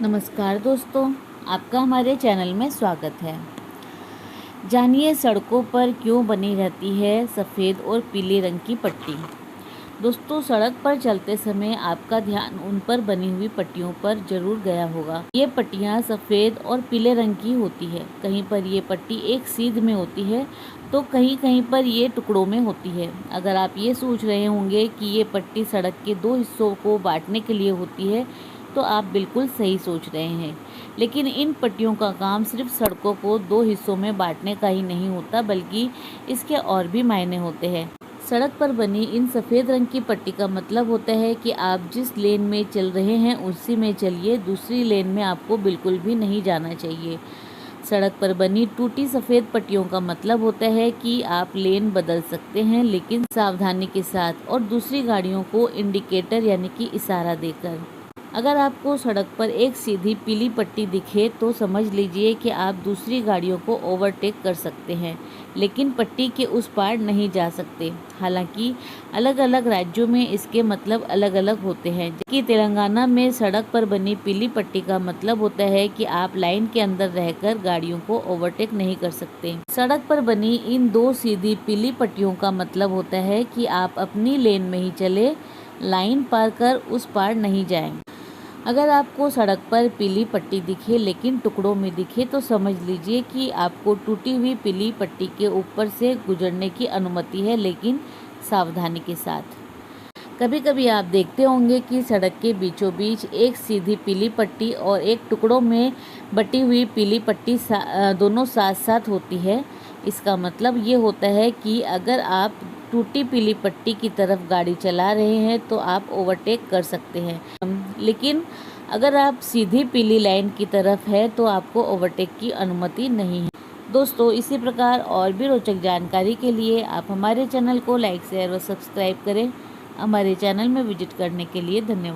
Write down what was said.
नमस्कार दोस्तों, आपका हमारे चैनल में स्वागत है। जानिए सड़कों पर क्यों बनी रहती है सफ़ेद और पीले रंग की पट्टी। दोस्तों, सड़क पर चलते समय आपका ध्यान उन पर बनी हुई पट्टियों पर जरूर गया होगा। ये पट्टियाँ सफ़ेद और पीले रंग की होती है। कहीं पर ये पट्टी एक सीध में होती है तो कहीं कहीं पर ये टुकड़ों में होती है। अगर आप ये सोच रहे होंगे कि ये पट्टी सड़क के दो हिस्सों को बांटने के लिए होती है तो आप बिल्कुल सही सोच रहे हैं। लेकिन इन पट्टियों का काम सिर्फ सड़कों को दो हिस्सों में बांटने का ही नहीं होता, बल्कि इसके और भी मायने होते हैं। सड़क पर बनी इन सफ़ेद रंग की पट्टी का मतलब होता है कि आप जिस लेन में चल रहे हैं उसी में चलिए, दूसरी लेन में आपको बिल्कुल भी नहीं जाना चाहिए। सड़क पर बनी टूटी सफ़ेद पट्टियों का मतलब होता है कि आप लेन बदल सकते हैं, लेकिन सावधानी के साथ और दूसरी गाड़ियों को इंडिकेटर यानी कि इशारा देकर। अगर आपको सड़क पर एक सीधी पीली पट्टी दिखे तो समझ लीजिए कि आप दूसरी गाड़ियों को ओवरटेक कर सकते हैं, लेकिन पट्टी के उस पार नहीं जा सकते। हालांकि अलग अलग राज्यों में इसके मतलब अलग अलग होते हैं। जबकि तेलंगाना में सड़क पर बनी पीली पट्टी का मतलब होता है कि आप लाइन के अंदर रहकर गाड़ियों को ओवरटेक नहीं कर सकते। सड़क पर बनी इन दो सीधी पीली पट्टियों का मतलब होता है कि आप अपनी लेन में ही चले, लाइन पार कर उस पार नहीं जाएं। अगर आपको सड़क पर पीली पट्टी दिखे लेकिन टुकड़ों में दिखे तो समझ लीजिए कि आपको टूटी हुई पीली पट्टी के ऊपर से गुजरने की अनुमति है, लेकिन सावधानी के साथ। कभी कभी आप देखते होंगे कि सड़क के बीचों बीच एक सीधी पीली पट्टी और एक टुकड़ों में बटी हुई पीली पट्टी दोनों साथ साथ होती है। इसका मतलब ये होता है कि अगर आप टूटी पीली पट्टी की तरफ गाड़ी चला रहे हैं तो आप ओवरटेक कर सकते हैं, लेकिन अगर आप सीधी पीली लाइन की तरफ है तो आपको ओवरटेक की अनुमति नहीं है। दोस्तों, इसी प्रकार और भी रोचक जानकारी के लिए आप हमारे चैनल को लाइक शेयर और सब्सक्राइब करें। हमारे चैनल में विजिट करने के लिए धन्यवाद।